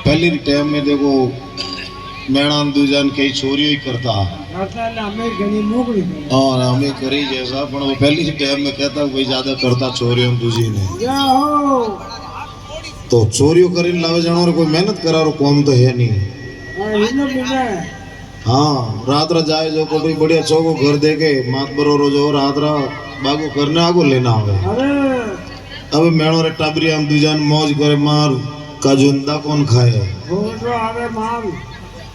पहली टाइम में देखो मैणान दूजान कई चोरियों ही करता और हमें करी जैसा पर वो पहली टाइम में कहता भाई ज्यादा करता चोरियों दूजी ने तो चोरियों करीन लावे जानो और कोई मेहनत करा रो कौन तो है नहीं। हाँ रात रा जाए जो कोई बढ़िया चौको घर दे के मात बरो जो रात रा बागो करने आगो लेना आवे अब मेणो रे टाबरी हम दूजान मौज करे मार काजुंदा कौन खाए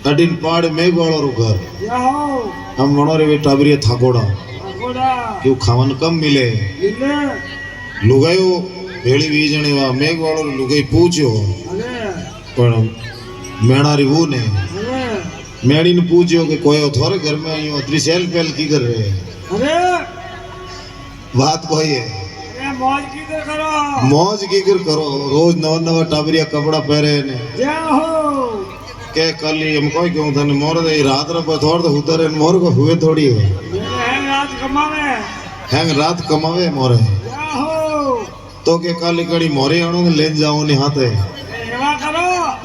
अडिन पाड़ मेघ वालो रो घर हम मणो रे टाबरी थाकोड़ा क्यों खावन कम मिले लुगायो भेड़ी वीजने वा मेघ वालो लुगाई पूछो पर मेणा री वो ने मेड़ी ने पूछो कि कोई थोड़े घर में आयो अतरी सेल पेल की कर रहे बात कोई है मौज की करो रोज नवा नवा टाबरिया कपड़ा पहरे ने के कल हम कोई क्यों थने मोर दे रात रे पर थोड़ तो उतरे मोर को हुए थोड़ी है हैंग रात कमावे मोरे तो के कल कड़ी मोरे आणो ले जाओ ने हाथे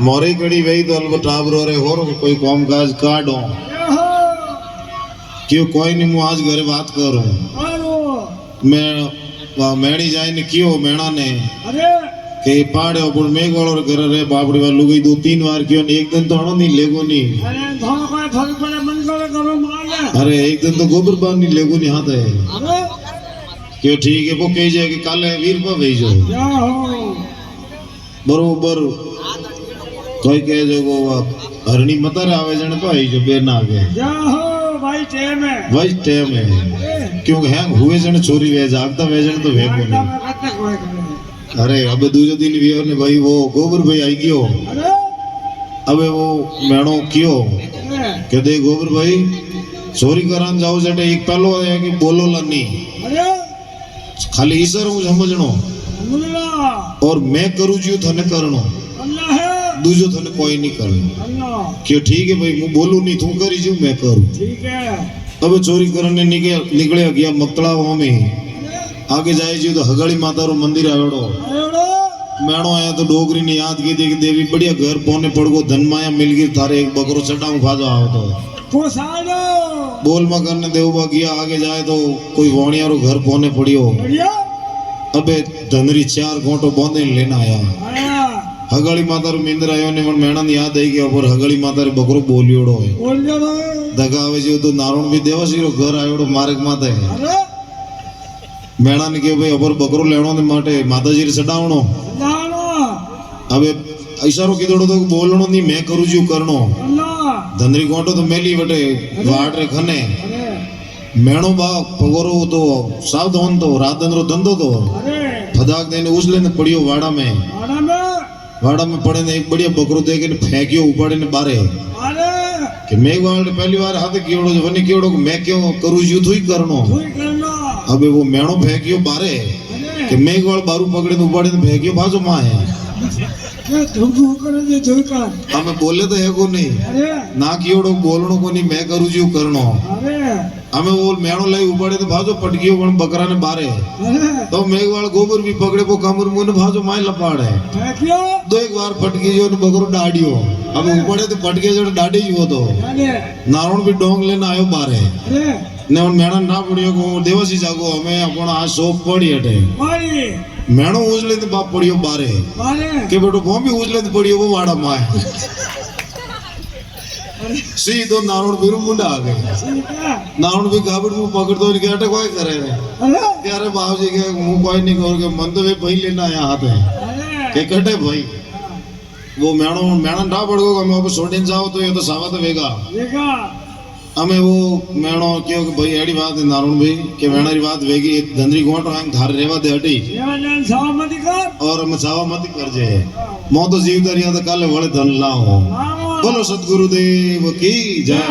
मोरे कड़ी वही तो अलग टाबरो रे होरो कोई काम काज काढो क्यों कोई नहीं मु आज घरे बात करूं मैं मेणी जाए ने क्यों मेणा ने के पाड़े पर मेघ वालो घर रे बापड़ी वालू गई 2-3 बार क्यों एक दिन तो हणो नहीं लेगो नहीं अरे एक दिन तो गोबर बांध नहीं लेगो नहीं हाथ है क्यों ठीक है वो कही जाए कि कल वीर पर भेजो बरोबर कोई कहे जो वो हरणी मतर आवे जने तो आई जो बेर ना आगे भाई टाइम है क्योंकि हैंग हुए जने चोरी वे जागता वे जने तो वे को नहीं अरे अबे दूसरे दिन भी ने भाई वो गोबर भाई आई गयो अबे वो मेणो क्यों के दे गोबर भाई चोरी करान जाओ जटे एक पहलो है कि बोलो लनी खाली ईश्वर हूं समझनो और मैं करू जियो थने करनो दूजो थने कोई नहीं करनो क्यों ठीक है भाई मैं बोलू नहीं तू करी जो मैं करूं ठीक है अब चोरी करने निकले गया मकतलाओं में आगे जाए जी तो हगड़ी माता रो मंदिर आवेड़ो मेणो आया तो डोगरी ने याद की थी कि देवी बढ़िया घर पौने पड़ गो धन माया मिल गई थारे एक बकरो चटाऊ खा जाओ तो बोल मा करने देवबा गया आगे जाए तो कोई वाणिया रो घर पौने पड़ियो अबे धनरी 4 घोटो बोंदे लेना आया हगड़ी माता रो मिंदर आयो ने मन मेणा ने याद आई गया पर हगड़ी माता रे बकरो बोलियोड़ो है दगावे जो तो नारायण भी देवासी रो घर आयोड़ो मार्ग माते है मेणा ने कहो भाई अबर बकरो लेनो ने माटे माताजी रे सडावणो अबे इशारो कीधोड़ो तो बोलणो नहीं मैं करू जू करनो धनरी गोटो तो मेली बटे वाट रे खने मेणो बा पगोरो तो सावधान तो रात दिन रो धंधो तो फदाक देने उछले ने पड़ियो वाड़ा में पड़े ने एक बढ़िया बकरो देके ने फेंकियो उपाड़े ने बारे कि मैं वाले पहली बार हाथ कीड़ो जो वने कीड़ो मैं क्यों करू जू थोई करनो अबे वो मेणो फेंकियो बारे कि मेघ वाल बारू पकड़े उपाड़े ने फेंकियो बाजू मां है हमें बोले तो है को नहीं ना कीड़ो बोलनो को नहीं मैं करू जू करनो हमें वो मेणो लाई उपाड़े तो भाजो पटकियो पण बकरा ने बारे तो मेघ वाल गोबर भी पकड़े वो कमर मुंह ने भाजो माय लपाड़े दो एक बार फटकी जो ने बकरो डाडियो हमें उपाड़े तो फटके जो डाडी जो तो नारायण भी डोंग लेना आयो बारे ने उन मेणा ना पड़ियो को देवासी जागो हमें अपन आ सोप पड़ी हटे मेणो उजले तो बाप पड़ियो बारे के बेटो वो भी उजले तो पड़ियो वो वाड़ा माय सीधो नारायण भी मुंडा आ गए नारायण भी गाबड़ मुंह पकड़ तो इनके अटक कोई करे रे अरे बाप जी के मुंह कोई नहीं कर के मन तो वे भाई लेना आया हाथ है के कटे भाई वो मेणा ना पड़गो हमें अब छोड़ने जाओ तो ये तो सावा तो वेगा हमें वो मेणो क्यों कि भाई एडी बात है नारायण भाई के मेणा री बात वेगी धंधरी गोटो हम थार रेवा दे हटी और हम सावा मत कर जे मो तो जीव दरिया तो कल वळे धन लाओ बोलो सतगुरुदेव की जय।